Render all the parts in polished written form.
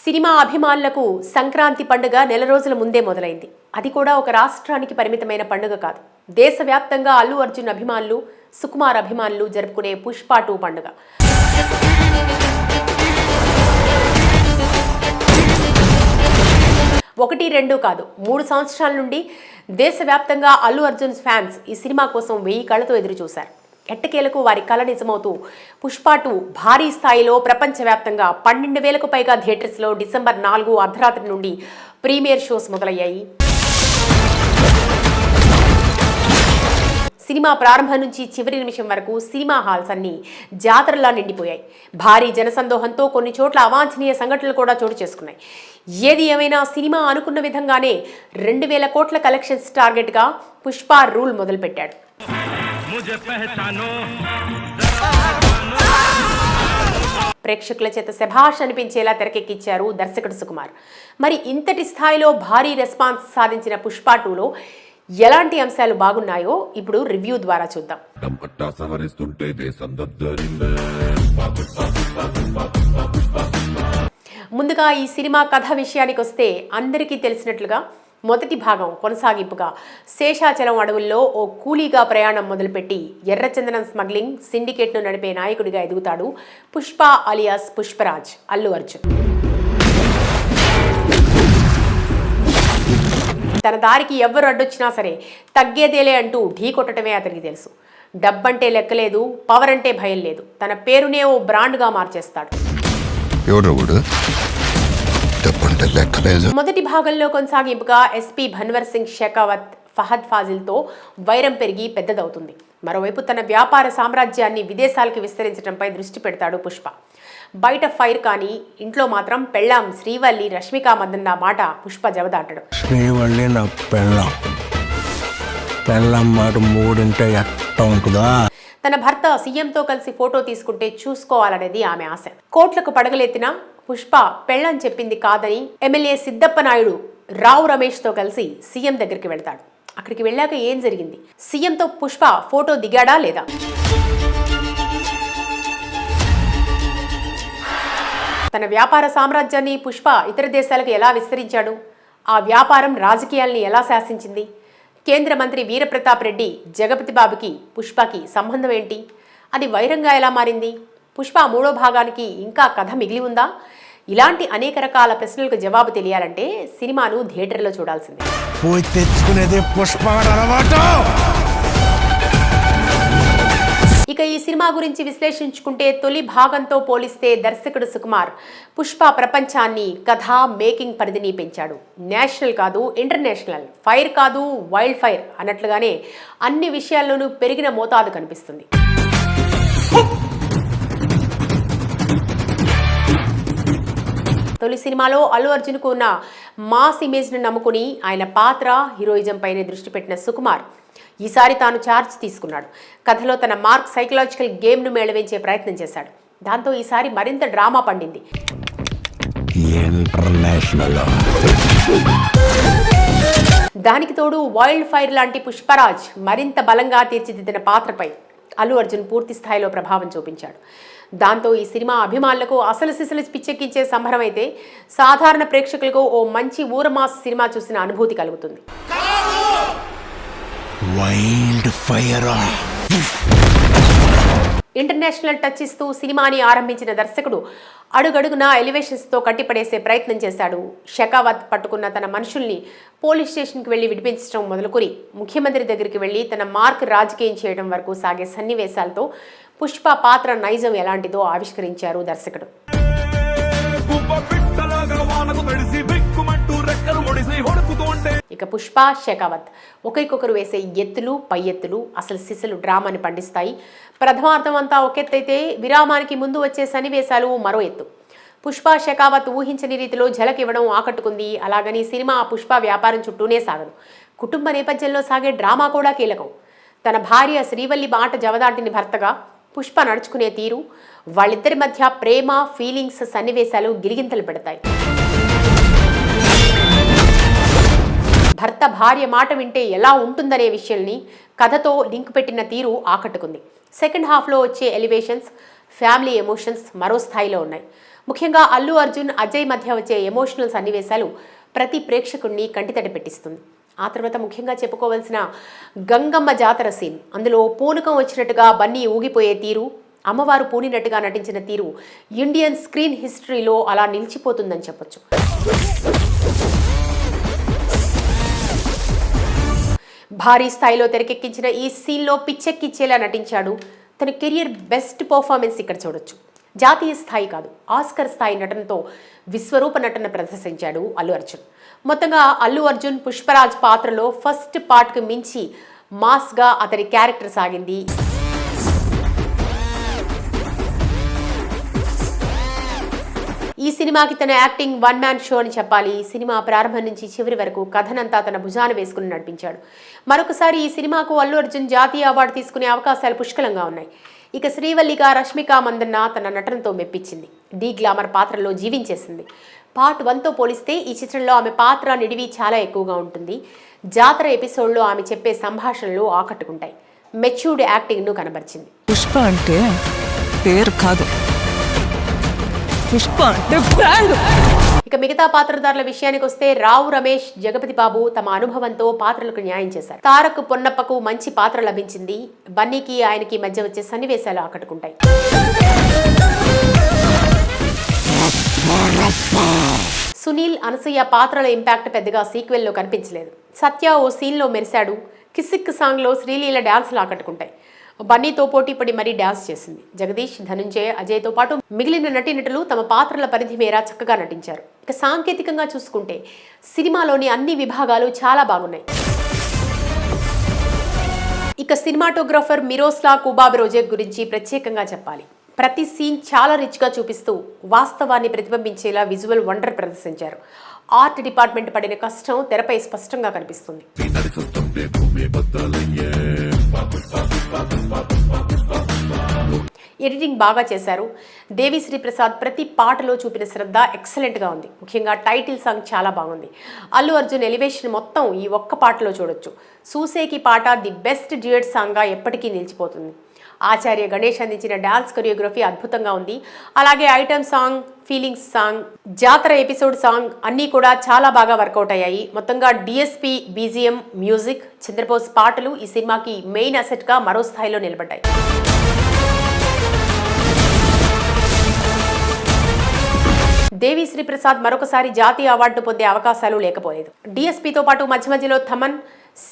Cinema అభిమానులకు సంక్రాంతి పండుగ నెల రోజుల ముందే మొదలైంది. అది కూడా ఒక రాష్ట్రానికి పరిమితమైన పండుగ కాదు. దేశవ్యాప్తంగా అల్లు అర్జున్ అభిమానులు, సుకుమార్ అభిమానులు జరుపుకునే పుష్ప 2 పండుగ. ఒకటి రెండు కాదు, 3 సంవత్సరాల నుండి దేశవ్యాప్తంగా అల్లు అర్జున్ ఫ్యాన్స్ ఈ సినిమా కోసం 1000 కళ్ళతో ఎదురు చూశారు. ఎట్టకేలకు వారి కళ నిజమవుతూ పుష్ప 2 భారీ స్థాయిలో ప్రపంచవ్యాప్తంగా 12,000కు పైగా థియేటర్స్లో డిసెంబర్ 4 అర్ధరాత్రి నుండి ప్రీమియర్ షోస్ మొదలయ్యాయి. సినిమా ప్రారంభం నుంచి చివరి నిమిషం వరకు సినిమా హాల్స్ అన్ని జాతరలా నిండిపోయాయి. భారీ జనసందోహంతో కొన్ని చోట్ల అవాంఛనీయ సంఘటనలు కూడా చోటు చేసుకున్నాయి. ఏది ఏమైనా సినిమా అనుకున్న విధంగానే 2,000 కోట్ల కలెక్షన్స్ టార్గెట్గా పుష్ప రూల్ మొదలుపెట్టాడు. ప్రేక్షకుల చేత శభాష్ అనిపించేలా తెరకెక్కించారు దర్శకుడు సుకుమార్. మరి ఇంతటి స్థాయిలో భారీ రెస్పాన్స్ సాధించిన పుష్ప 2లో ఎలాంటి అంశాలు బాగున్నాయో ఇప్పుడు రివ్యూ ద్వారా చూద్దాం. ముందుగా ఈ సినిమా కథ విషయానికి వస్తే అందరికీ తెలిసినట్లుగా మొదటి భాగం కొనసాగింపుగా శేషాచలం అడవుల్లో ఓ కూలీగా ప్రయాణం మొదలుపెట్టి ఎర్రచందనం స్మగ్లింగ్ సిండికేట్ను నడిపే నాయకుడిగా ఎదుగుతాడు పుష్ప అలియాస్ పుష్పరాజ్ అల్లు అర్జున్. తన దారికి ఎవ్వరు అడ్డొచ్చినా సరే తగ్గేదేలే అంటూ ఢీ కొట్టడమే అతనికి తెలుసు. డబ్బంటే లెక్కలేదు, పవర్ అంటే భయం లేదు. తన పేరునే ఓ బ్రాండ్గా మార్చేస్తాడు. మొదటి భాగంలో కొనసాగింపుగా ఎస్పీ భన్వర్ సింగ్ షెకావత్ ఫహద్ ఫాజిల్తో వైరం పెరిగి పెద్దదవుతుంది. మరోవైపు తన వ్యాపార సామ్రాజ్యాన్ని విదేశాలకు విస్తరించడంపై దృష్టి పెడతాడు పుష్ప. బయట ఫైర్ కానీ ఇంట్లో మాత్రం పెళ్ళాం శ్రీవల్లి రష్మిక మదన్న మాట పుష్ప జవదాటడు. శ్రీవల్లి నా పెళ్ళాం మాట మూడింటే ఎట్లా ఉంటుందా? తన భర్త సీఎంతో కలిసి ఫోటో తీసుకుంటే చూసుకోవాలనేది ఆమె ఆశ. కోట్లకు పడగలెత్తిన పుష్ప పెళ్ళని చెప్పింది కాదని ఎమ్మెల్యే సిద్దప్ప నాయుడు రావు రమేష్తో కలిసి సీఎం దగ్గరికి వెళ్తాడు. అక్కడికి వెళ్ళాక ఏం జరిగింది? సీఎంతో పుష్ప ఫోటో దిగాడా లేదా? తన వ్యాపార సామ్రాజ్యాన్ని పుష్ప ఇతర దేశాలకు ఎలా విస్తరించాడు? ఆ వ్యాపారం రాజకీయాల్ని ఎలా శాసించింది? కేంద్ర మంత్రి వీరప్రతాప్ రెడ్డి జగపతి బాబుకి పుష్పకి సంబంధం ఏంటి? అది వైరంగా ఎలా మారింది? పుష్ప 3వ భాగానికి ఇంకా కథ మిగిలి ఉందా? ఇలాంటి అనేక రకాల ప్రశ్నలకు జవాబు తెలియాలంటే సినిమాను థియేటర్లో చూడాల్సిందే. ఇక ఈ సినిమా గురించి విశ్లేషించుకుంటే తొలి భాగంతో పోలిస్తే దర్శకుడు సుకుమార్ పుష్ప ప్రపంచాన్ని కథ మేకింగ్ పరిధిని పెంచాడు. నేషనల్ కాదు, ఇంటర్నేషనల్, ఫైర్ కాదు, వైల్డ్ ఫైర్ అన్నట్లుగానే అన్ని విషయాల్లోనూ పెరిగిన మోతాదు కనిపిస్తుంది. తొలి సినిమాలో అల్లు అర్జున్కు ఉన్న మాస్ ఇమేజ్ను నమ్ముకుని ఆయన పాత్ర హీరోయిజం పైనే దృష్టి పెట్టిన సుకుమార్ ఈసారి తాను ఛార్జ్ తీసుకున్నాడు. కథలో తన మార్క్ సైకలాజికల్ గేమ్ను మేళవించే ప్రయత్నం చేశాడు. దాంతో ఈసారి మరింత డ్రామా పండింది. దానికి తోడు వైల్డ్ ఫైర్ లాంటి పుష్పరాజ్ మరింత బలంగా తీర్చిదిద్దిన పాత్రపై అల్లు అర్జున్ పూర్తి స్థాయిలో ప్రభావం చూపించాడు. దాంతో ఈ సినిమా అభిమానులకు అసలు సిసలు పిచ్చెక్కించే సంబరం అయితే సాధారణ ప్రేక్షకులకు ఓ మంచి ఊరమాస్ సినిమా చూసిన అనుభూతి కలుగుతుంది. ఇంటర్నేషనల్ టచ్ ఇస్తూ సినిమాని ఆరంభించిన దర్శకుడు అడుగడుగునా ఎలివేషన్స్తో కట్టిపడేసే ప్రయత్నం చేశాడు. షెకావత్ పట్టుకున్న తన మనుషుల్ని పోలీస్ స్టేషన్కి వెళ్లి విడిపించడం మొదలుకొని ముఖ్యమంత్రి దగ్గరికి వెళ్లి తన మార్క్ రాజకీయం చేయడం వరకు సాగే సన్నివేశాలతో పుష్ప పాత్ర నైజం ఎలాంటిదో ఆవిష్కరించారు దర్శకుడు. ఇక పుష్ప షెకావత్ ఒకరికొకరు వేసే ఎత్తులు పై ఎత్తులు అసలు సిసలు డ్రామాని పండిస్తాయి. ప్రథమార్థం అంతా ఒకెత్తైతే విరామానికి ముందు వచ్చే సన్నివేశాలు మరో ఎత్తు. పుష్ప షెకావత్ ఊహించని రీతిలో ఝలక్ ఇవ్వడం ఆకట్టుకుంది. అలాగని సినిమా పుష్ప వ్యాపారం చుట్టూనే సాగదు. కుటుంబ నేపథ్యంలో సాగే డ్రామా కూడా కీలకం. తన భార్య శ్రీవల్లి మాట జవదాటిని భర్తగా పుష్ప నడుచుకునే తీరు, వాళ్ళిద్దరి మధ్య ప్రేమ ఫీలింగ్స్ సన్నివేశాలు గిలిగింతలు పెడతాయి. భర్త భార్య మాట వింటే ఎలా ఉంటుందనే విషయాల్ని కథతో లింక్ పెట్టిన తీరు ఆకట్టుకుంది. సెకండ్ హాఫ్లో వచ్చే ఎలివేషన్స్, ఫ్యామిలీ ఎమోషన్స్ మరో స్థాయిలో ఉన్నాయి. ముఖ్యంగా అల్లు అర్జున్ అజయ్ మధ్య వచ్చే ఎమోషనల్ సన్నివేశాలు ప్రతి ప్రేక్షకుడిని కంటితడి పెట్టిస్తుంది. ఆ తర్వాత ముఖ్యంగా చెప్పుకోవాల్సిన గంగమ్మ జాతర సీన్. అందులో పూనకం వచ్చినట్టుగా బన్నీ ఊగిపోయే తీరు, అమ్మవారు పూనినట్టుగా నటించిన తీరు ఇండియన్ స్క్రీన్ హిస్టరీలో అలా నిలిచిపోతుందని చెప్పొచ్చు. భారీ స్థాయిలో తెరకెక్కించిన ఈ సీన్లో పిచ్చెక్కిచ్చేలా నటించాడు. తన కెరియర్ బెస్ట్ పర్ఫార్మెన్స్ ఇక్కడ చూడొచ్చు. జాతీయ స్థాయి కాదు, ఆస్కర్ స్థాయి నటనతో విశ్వరూప నటన ప్రదర్శించాడు అల్లు అర్జున్. మొత్తంగా అల్లు అర్జున్ పుష్పరాజ్ పాత్రలో ఫస్ట్ పార్ట్కి మించి మాస్గా అతడి క్యారెక్టర్ సాగింది. ఈ సినిమాకి తన యాక్టింగ్ వన్ మ్యాన్ షో అని చెప్పాలి. సినిమా ప్రారంభం నుంచి చివరి వరకు కథనంతా తన భుజాన వేసుకుని నడిపించాడు. మరొకసారి ఈ సినిమాకు అల్లు అర్జున్ జాతీయ అవార్డు తీసుకునే అవకాశాలు పుష్కలంగా ఉన్నాయి. ఇక శ్రీవల్లిగా రష్మిక మందన్న తన నటనతో మెప్పించింది. డీ గ్లామర్ పాత్రలో జీవించేసింది. పార్ట్ 1తో పోలిస్తే ఈ చిత్రంలో ఆమె పాత్ర నిడివి చాలా ఎక్కువగా ఉంటుంది. జాతర ఎపిసోడ్లో ఆమె చెప్పే సంభాషణలు ఆకట్టుకుంటాయి. మెచ్యూర్డ్ యాక్టింగ్ను కనబరిచింది. పుష్ప అంటే పేరు కాదు, పుష్ప అంటే బ్రాండ్. ఇక మిగతా పాత్రధారుల విషయానికి వస్తే రావు రమేష్, జగపతి బాబు తమ అనుభవంతో పాత్రలకు న్యాయం చేశారు. తారక్ పొన్నప్పకు మంచి పాత్ర లభించింది. బన్నీకి ఆయనకి మధ్య వచ్చే సన్నివేశాలు ఆకట్టుకుంటాయి. సునీల్, అనసూయ పాత్రల ఇంపాక్ట్ పెద్దగా సీక్వెల్లో కనిపించలేదు. సత్య ఓ సీన్లో మెరిశాడు. కిసిక్ సాంగ్లో శ్రీలీల డ్యాన్స్లు ఆకట్టుకుంటాయి. బన్నీతో పోటీ పడి మరీ డ్యాన్స్ చేసింది. జగదీష్, ధనుంజయ్, అజయ్తో పాటు మిగిలిన నటీనటులు తమ పాత్రల పరిధి మేర చక్కగా నటించారు. ఇక సాంకేతికంగా చూసుకుంటే సినిమాలోని అన్ని విభాగాలు చాలా బాగున్నాయి. ఇక సినిమాటోగ్రాఫర్ మిరోస్లా కుబాబెరోజెక్ గురించి ప్రత్యేకంగా చెప్పాలి. ప్రతి సీన్ చాలా రిచ్గా చూపిస్తూ వాస్తవాన్ని ప్రతిబింబించేలా విజువల్ వండర్ ప్రదర్శించారు. ఆర్ట్ డిపార్ట్మెంట్ పడిన కష్టం తెరపై స్పష్టంగా కనిపిస్తుంది. ఎడిటింగ్ బాగా చేశారు. దేవిశ్రీ ప్రసాద్ ప్రతి పాటలో చూపిన శ్రద్ధ ఎక్సలెంట్గా ఉంది. ముఖ్యంగా టైటిల్ సాంగ్ చాలా బాగుంది. అల్లు అర్జున్ ఎలివేషన్ మొత్తం ఈ ఒక్క పాటలో చూడొచ్చు. సూసేకి పాట ది బెస్ట్ డ్యూయట్ సాంగ్గా ఎప్పటికీ నిలిచిపోతుంది. ఆచార్య గణేష్ అందించిన డాన్స్ కొరియోగ్రఫీ అద్భుతంగా ఉంది. అలాగే ఐటమ్ సాంగ్, ఫీలింగ్స్ సాంగ్, జాతర ఎపిసోడ్ సాంగ్ అన్నీ కూడా చాలా బాగా వర్కౌట్ అయ్యాయి. మొత్తంగా డిఎస్పి, బీజిఎం, మ్యూజిక్, చంద్రబోస్ పాటలు ఈ సినిమాకి మెయిన్ అసెట్గా మరో స్థాయిలో నిలబడ్డాయి. దేవిశ్రీ ప్రసాద్ మరొకసారి జాతీయ అవార్డు పొందే అవకాశాలు లేకపోలేదు. డిఎస్పీతో పాటు మధ్య మధ్యలో థమన్,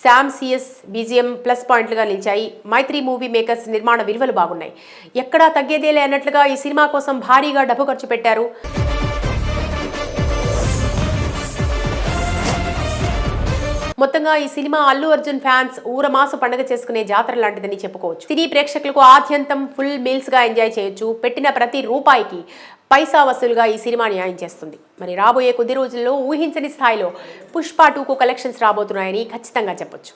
శామ్ సిఎస్ బీజిఎం ప్లస్ పాయింట్లుగా నిలిచాయి. మైత్రి మూవీ మేకర్స్ నిర్మాణ విలువలు బాగున్నాయి. ఎక్కడా తగ్గేదేలే అన్నట్లుగా ఈ సినిమా కోసం భారీగా డబ్బు ఖర్చు పెట్టారు. మొత్తంగా ఈ సినిమా అల్లు అర్జున్ ఫ్యాన్స్ ఊరమాసు పండుగ చేసుకునే జాతర లాంటిదని చెప్పుకోవచ్చు. సినీ ప్రేక్షకులకు ఆద్యంతం ఫుల్ మీల్స్ గా ఎంజాయ్ చేయొచ్చు. పెట్టిన ప్రతి రూపాయికి పైసా వసూలుగా ఈ సినిమా న్యాయం చేస్తుంది. మరి రాబోయే కొద్ది రోజుల్లో ఊహించని స్థాయిలో పుష్ప 2కు కలెక్షన్స్ రాబోతున్నాయని ఖచ్చితంగా చెప్పొచ్చు.